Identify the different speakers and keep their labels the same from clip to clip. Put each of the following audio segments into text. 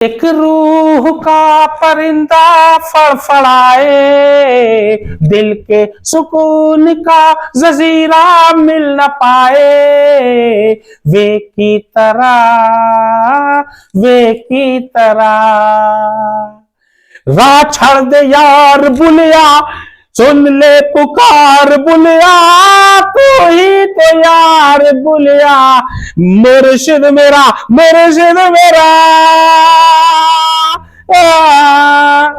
Speaker 1: एक रूह का परिंदा फड़फड़ाए, दिल के सुकून का जजीरा मिल न पाए, वे की तरह राह छड़ दे यार बुलिया, सुन ले पुकार बुलिया, तू ही तो यार बुलिया, मुर्शिद मेरा मुर्शिद मेरा।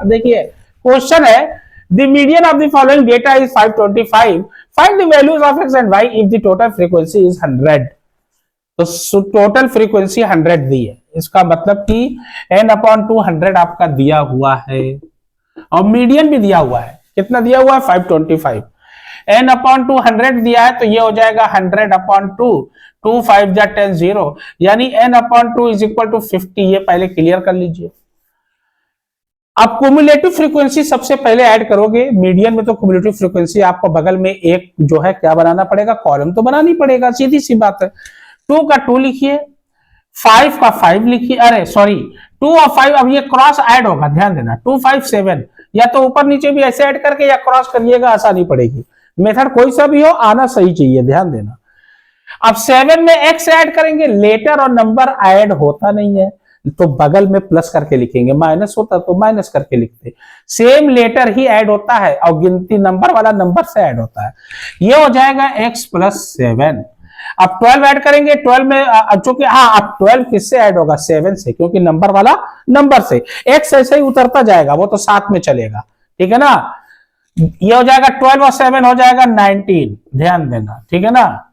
Speaker 1: देखिए क्वेश्चन है, the median of the following data is 525, find the values of x and y if the total frequency is 100। तो टोटल फ्रीक्वेंसी 100 दी है, इसका मतलब कि n/200 आपका दिया हुआ है और मीडियन भी दिया हुआ है। कितना दिया हुआ है? 525। n/200 दिया है तो ये हो जाएगा 100/2, 2 5 जा 10 0, यानी n/2 इज इक्वल टू 50। ये पहले क्लियर कर लीजिए। अब क्युमुलेटिव फ्रीक्वेंसी सबसे पहले ऐड करोगे मीडियन में, तो क्युमुलेटिव फ्रीक्वेंसी आपको बगल में एक जो है क्या बनाना पड़ेगा, कॉलम तो बनानी पड़ेगा, सीधी सी बात है। 2 का 2 लिखिए, 5 का 5 लिखिए, अरे सॉरी 2 और 5, अब ये क्रॉस ऐड होगा, ध्यान देना 2 5 7, या तो ऊपर नीचे भी ऐसे ऐड करके या क्रॉस करिएगा, आसानी पड़ेगी। मेथड कोई सा भी हो, आना सही चाहिए, ध्यान देना। अब 7 में x ऐड करेंगे, लेटर और नंबर ऐड होता नहीं है तो बगल में प्लस करके लिखेंगे, माइनस होता तो माइनस करके लिखते। सेम लेटर ही ऐड होता है और गिनती नंबर वाला नंबर से ऐड होता है। ये हो जाएगा x + 7। अब 12 ऐड करेंगे, 12 में चूंकि अब 12 किससे ऐड होगा? 7 से, क्योंकि नंबर वाला नंबर से। x ऐसे ही उतरता जाएगा, वो तो साथ में चलेगा, ठीक है ना। ये हो जाएगा 12 और 7 हो जाएगा 19, ध्यान देना, ठीक है ना।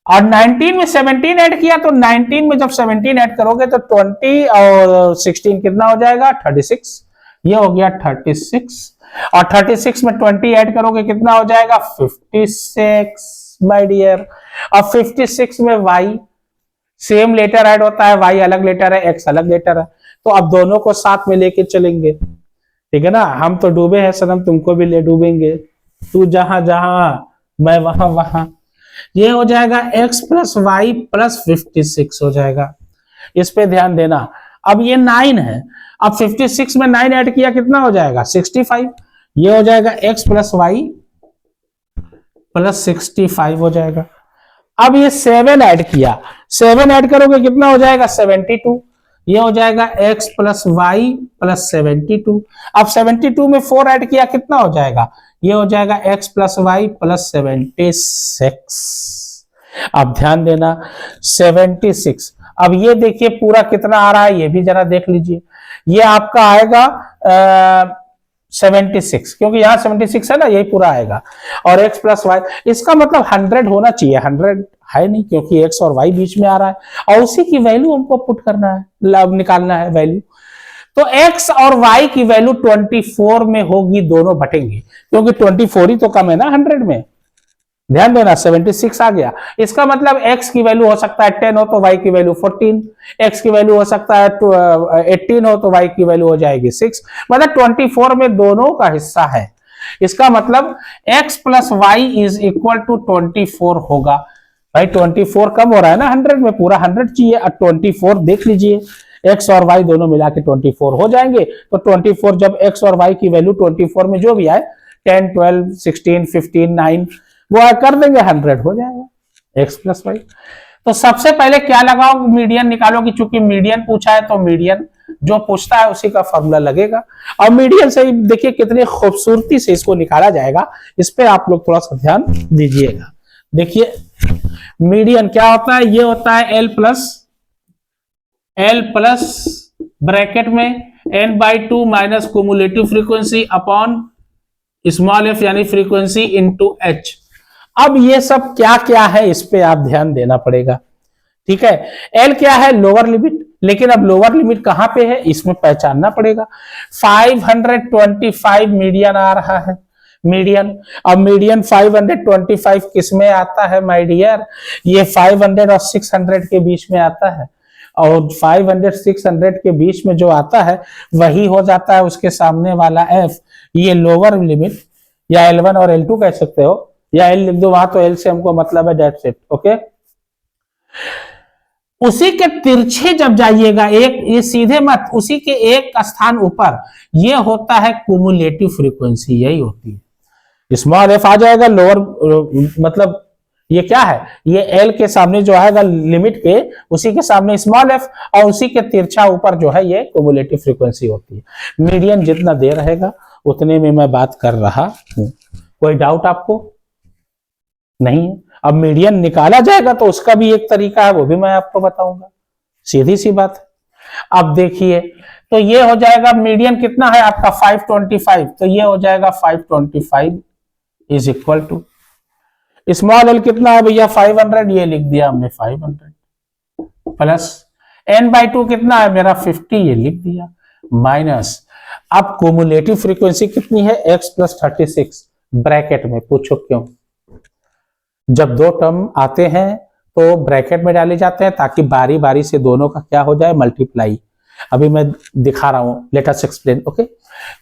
Speaker 1: और 19 में 17 ऐड किया तो 19 में जब 17 ऐड करोगे तो 20 और 16 कितना हो जाएगा? 36। ये हो गया 36, और 36 में 20 ऐड करोगे कितना हो जाएगा? 56 माय डियर। और 56 में y, सेम लेटर ऐड होता है, y अलग लेटर है, x अलग लेटर है, तो अब दोनों को साथ में लेके चलेंगे, ठीक है ना। हम तो डूबे हैं सनम, तुमको भी ले डूबेंगे, तू जहां जहां मैं वहां वहां। ये हो जाएगा x + y + 56 हो जाएगा, इस पे ध्यान देना। अब ये 9 है, अब 56 में 9 ऐड किया कितना हो जाएगा? 65। ये हो जाएगा x + y + 65 हो जाएगा। अब ये 7 ऐड किया, 7 ऐड करोगे कितना हो जाएगा? 72। ये हो जाएगा x + y + 72। अब 72 में 4 ऐड किया कितना हो जाएगा? ये हो जाएगा x + y + 76। अब ध्यान देना 76। अब ये देखिए पूरा कितना आ रहा है, ये भी जरा देख लीजिए। ये आपका आएगा 76, क्योंकि यहां 76 है ना, यही पूरा आएगा। और x + y, इसका मतलब 100 होना चाहिए, 100 है नहीं क्योंकि x और y बीच में आ रहा है, और उसी की वैल्यू हमको पुट करना है, निकालना है वैल्यू। तो x और y की वैल्यू 24 में होगी, दोनों बटेंगे, क्योंकि 24 ही तो कम है ना 100 में। ध्यान देना 76 आ गया, इसका मतलब x की वैल्यू हो सकता है 10 हो तो y की वैल्यू 14, x की वैल्यू हो सकता है 18 हो तो y की वैल्यू हो जाएगी 6, मतलब 24 में दोनों का हिस्सा है। इसका मतलब x + y = 24 होगा। भाई 24 कम हो रहा है ना 100 में, पूरा 100 चाहिए, अब 24 देख लीजिए, x और y दोनों मिला के 24 हो जाएंगे। तो 24 जब x और y की वैल्यू 24 में जो भी आए, 10 12 16 15 9 वो कर देंगे, 100 हो जाएगा x + y। तो सबसे पहले क्या लगाओ? मीडियन निकालोगे, चूंकि मीडियन पूछा है तो मीडियन जो पूछता है उसी का फॉर्मूला लगेगा। और मीडियन से देखिए कितनी खूबसूरती से इसको निकाला जाएगा, इस पे आप लोग थोड़ा सा ध्यान दीजिएगा। देखिए मीडियन क्या होता है? ये होता है L प्लस ब्रैकेट में n/2 minus cumulative frequency upon small f यानी फ्रीक्वेंसी इंटू h। अब ये सब क्या क्या है, इस पे आप ध्यान देना पड़ेगा, ठीक है। L क्या है? लोअर लिमिट, लेकिन अब लोअर लिमिट कहां पे है इसमें पहचानना पड़ेगा। 525 मीडियन आ रहा है, मीडियन। अब मीडियन 525 किस में आता है माय डियर? ये 500 और 600 के बीच में आता है, और 500 600 के बीच में जो आता है वही हो जाता है उसके सामने वाला f। ये लोअर लिमिट, या L1 और L2 कह सकते हो, या L लिख दो वहां, तो L से हमको मतलब है, डेट्स इट, ओके। उसी के तिरछे जब जाइएगा, एक ये सीधे मत, उसी के एक स्थान ऊपर, ये होता है कुमुलेटिव फ्रीक्वेंसी, यही होती है। स्मॉल एफ आ जाएगा लोअर, मतलब ये क्या है, ये एल के सामने जो आएगा लिमिट के, उसी के सामने स्मॉल एफ, और उसी के तिरछा ऊपर जो है ये कुमुलेटिव फ्रीक्वेंसी होती है। मीडियन जितना दे रहेगा उतने में मैं बात कर रहा हूं। कोई डाउट आपको नहीं है? अब मीडियन निकाला जाएगा तो उसका भी एक तरीका है, वो भी मैं आपको बताऊंगा, सीधी सी बात है। अब देखिए, तो ये हो जाएगा मीडियन कितना है आपका 525, तो ये हो जाएगा 525 is equal to small l कितना है भैया 500, ये लिख दिया हमने 500 प्लस n/2 कितना है मेरा 50, ये लिख दिया, माइनस अब कुमुलेटिव फ्रीक्वेंसी कितनी है x + 36 ब्रैकेट में, पूछो क्यों? जब दो टर्म आते हैं तो ब्रैकेट में डाले जाते हैं ताकि बारी बारी से दोनों का क्या हो जाए, मल्टीप्लाई। अभी मैं दिखा रहा हूं, लेट अस एक्सप्लेन। ओके,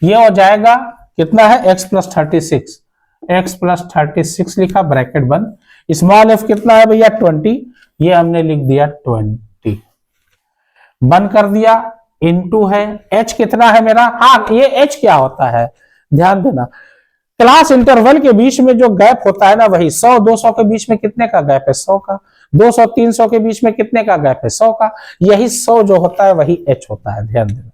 Speaker 1: ये हो जाएगा कितना है x + 36, x + 36 लिखा ब्रैकेट बंद, स्मॉल f कितना है भैया 20, ये हमने लिख दिया 20 बंद कर दिया, इनटू है h कितना है मेरा, हाँ ये h क्या होता है ध्यान देना, क्लास इंटरवल के बीच में जो गैप होता है ना, वही 100-200 के बीच में कितने का गैप है 100 का, 200-300 के बीच में कितने का गैप है 100 का, यही 100 जो होता है वही h होता है, ध्यान देना,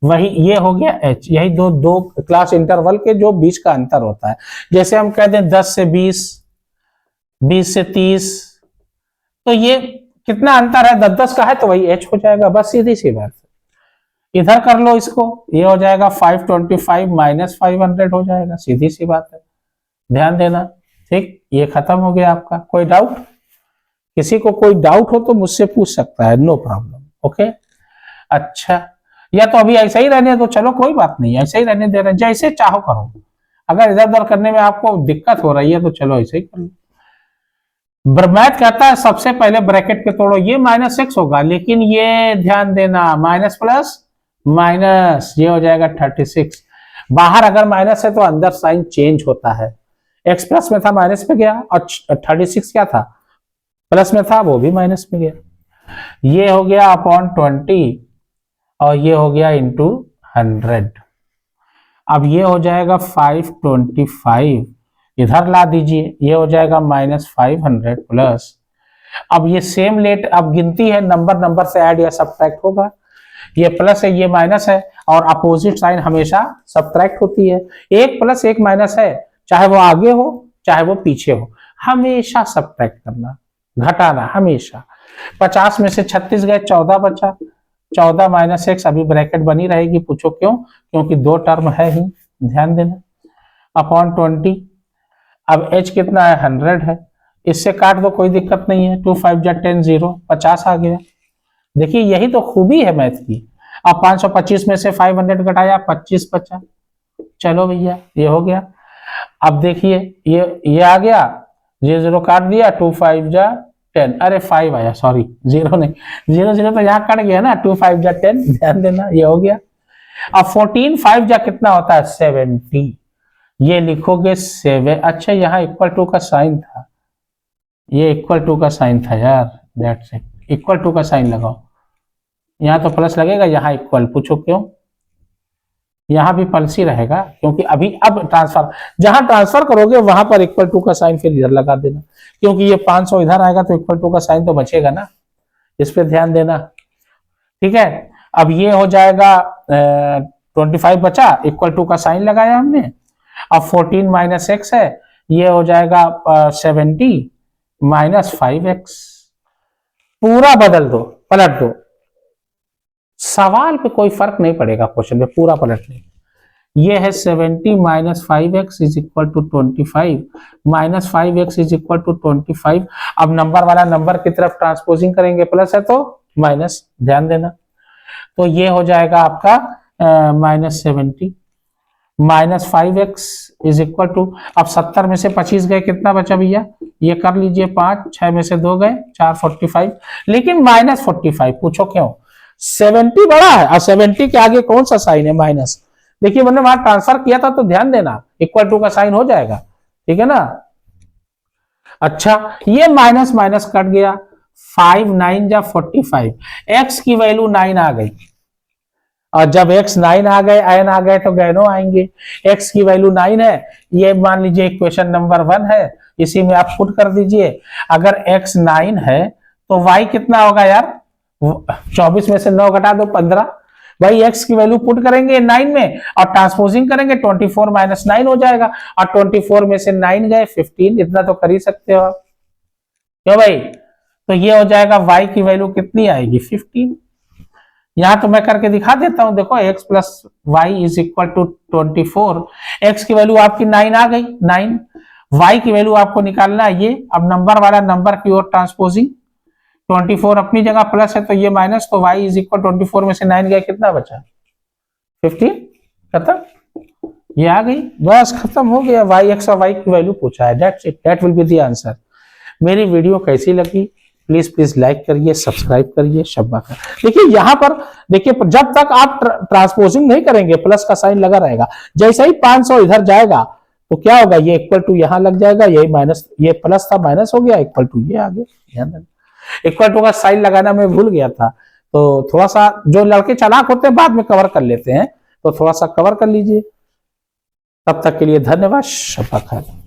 Speaker 1: वही ये हो गया h, यही दो क्लास इंटरवल के जो बीच का अंतर होता है। जैसे हम कह दें 10 से 20, 20 से 30, तो ये कितना अंतर है, 10-10 का है तो वही h हो जाएगा, बस सीधी सी बात है। इधर कर लो इसको, ये हो जाएगा 525 - 500 हो जाएगा, सीधी सी बात है, ध्यान देना। ठीक, ये खत्म हो गया आपका। कोई डाउट? किसी को कोई डाउट हो तो मुझसे पूछ सकता है, नो प्रॉब्लम। ओके, अच्छा, या तो अभी ऐसा ही रहने दो, चलो कोई बात नहीं, ऐसे ही रहने दे रहे हैं, जैसे चाहो करो। अगर इधर उधर करने में आपको दिक्कत हो रही है तो चलो ऐसे ही कर लो। मैथ कहता है सबसे पहले ब्रैकेट के तोड़ो, ये -x होगा, लेकिन ये ध्यान देना माइनस प्लस माइनस, ये हो जाएगा 36। बाहर अगर माइनस है तो अंदर साइन चेंज होता है, x प्लस में था माइनस में गया, और 36 क्या था प्लस में था, वो भी माइनस में गया। ये हो गया अपॉन 20 और ये हो गया इंटू 100। अब ये हो जाएगा 525, इधर ला दीजिए, ये हो जाएगा -500 प्लस, अब ये सेम लेट, अब गिनती है, नंबर से ऐड या सब्ट्रैक्ट होगा, ये प्लस है ये माइनस है, और अपोजिट साइन हमेशा सब्ट्रैक्ट होती है, एक प्लस एक माइनस है, चाहे वो आगे हो चाहे वो पीछे हो, हमेशा सब्ट्रैक्ट करना, घटाना हमेशा। 50 में से 36 गए, 14 बचा, 14 - x, अभी ब्रैकेट बनी रहेगी, पूछो क्यों? क्योंकि दो टर्म है ही, ध्यान देना, अपॉन 20। अब h कितना है 100 है, इससे काट दो कोई दिक्कत नहीं है, 2 5 जा 10, 0 50 आ गया। देखिए यही तो खूबी है मैथ की। अब 525 में से 500 घटाया, 25 बचा, चलो भैया ये हो गया। अब देखिए ये आ गया, 0 काट दिया, 2 5 जा 10, अरे 5 आया, सॉरी 0 नहीं, 0 तो यहाँ कट गया ना, 2 5 जा 10, ध्यान देना, ये हो गया। अब 14 5 जा कितना होता है 70, ये लिखोगे 7, अच्छा यहाँ इक्वल टू का साइन था, ये इक्वल टू का साइन था यार, दैट्स इट, इक्वल टू का साइन लगाओ, यहाँ तो प्लस लगेगा, यहाँ इक्वल, पूछो क्यों? यहाँ भी प्लस ही रहेगा, क्योंकि अभी अब ट्रांसफर, जहां ट्रांसफर करोगे वहां पर इक्वल टू का साइन फिर इधर लगा देना, क्योंकि ये 500 इधर आएगा तो इक्वल टू का साइन तो बचेगा ना, इस पे ध्यान देना। ठीक है, अब ये हो जाएगा 25 बचा, इक्वल टू का साइन लगाया हमने, अब 14 - x है, ये हो जाएगा 70 - 5x, पूरा बदल दो, पलट दो, सवाल पे कोई फर्क नहीं पड़ेगा, क्वेश्चन पे पूरा पलटने। ये है 70 - 5x is equal to 25, -5x is equal to 25। अब नंबर वाला नंबर की तरफ ट्रांसपोजिंग करेंगे, प्लस है तो माइनस, ध्यान देना, तो ये हो जाएगा आपका -70 -5x इज इक्वल टू, अब 70 में से 25 गए, कितना बचा भैया, ये कर लीजिए 5, 6 में से 2 गए 4, 45, लेकिन -45, पूछो क्यों? 70 बड़ा है और 70 के आगे कौन सा साइन है माइनस, देखिए मैंने वहां ट्रांसफर किया था तो ध्यान देना, इक्वल टू का साइन हो जाएगा, ठीक है ना। अच्छा, ये माइनस माइनस कट गया, 5 9 जा 45, x की वैल्यू 9 आ गई, और जब x 9 आ गए, n आ गए, तो गैनो आएंगे। x की वैल्यू 9 है, ये मान लीजिए क्वेश्चन नंबर 1 है, इसी में आप पुट कर दीजिए। अगर x 9 है तो y कितना होगा यार, 24 में से 9 घटा दो 15, भाई x की वैल्यू पुट करेंगे 9 में और ट्रांसपोजिंग करेंगे 24 माइनस 9 हो जाएगा, और 24 में से 9 गए 15, इतना तो कर ही सकते हो आप, क्यों भाई। तो ये हो जाएगा y की वैल्यू कितनी आएगी 15। यहां तो मैं करके दिखा देता हूं, देखो x plus y is equal to 24, x की वैल्यू आपकी 9 आ गई 9, y की वैल्यू आपको निकालना है ये, अब नंबर वाला नंबर की ओर ट्रांसपोजिंग, 24 अपनी जगह प्लस है तो ये माइनस, तो y इज इक्वल 24 में से 9 गया कितना बचा 15, खत्म, ये आ गई, बस खत्म हो गया। y और y की वैल्यू पूछा है, that's it, that will be the answer. मेरी वीडियो कैसी लगी प्लीज लाइक करिए, सब्सक्राइब करिए, शब्बा का। देखिए यहाँ पर देखिए, जब तक आप ट्रांसपोजिंग नहीं करेंगे प्लस का साइन लगा रहेगा, जैसे ही 500 इधर जाएगा तो क्या होगा, ये इक्वल टू यहाँ लग जाएगा, ये माइनस, ये प्लस था माइनस हो गया, इक्वल टू ये आ गया। इक्वल टू का साइन लगाना मैं भूल गया था, तो थोड़ा सा जो लड़के चालाक होते हैं बाद में कवर कर लेते हैं, तो थोड़ा सा कवर कर लीजिए। तब तक के लिए धन्यवाद, शब्बा खैर।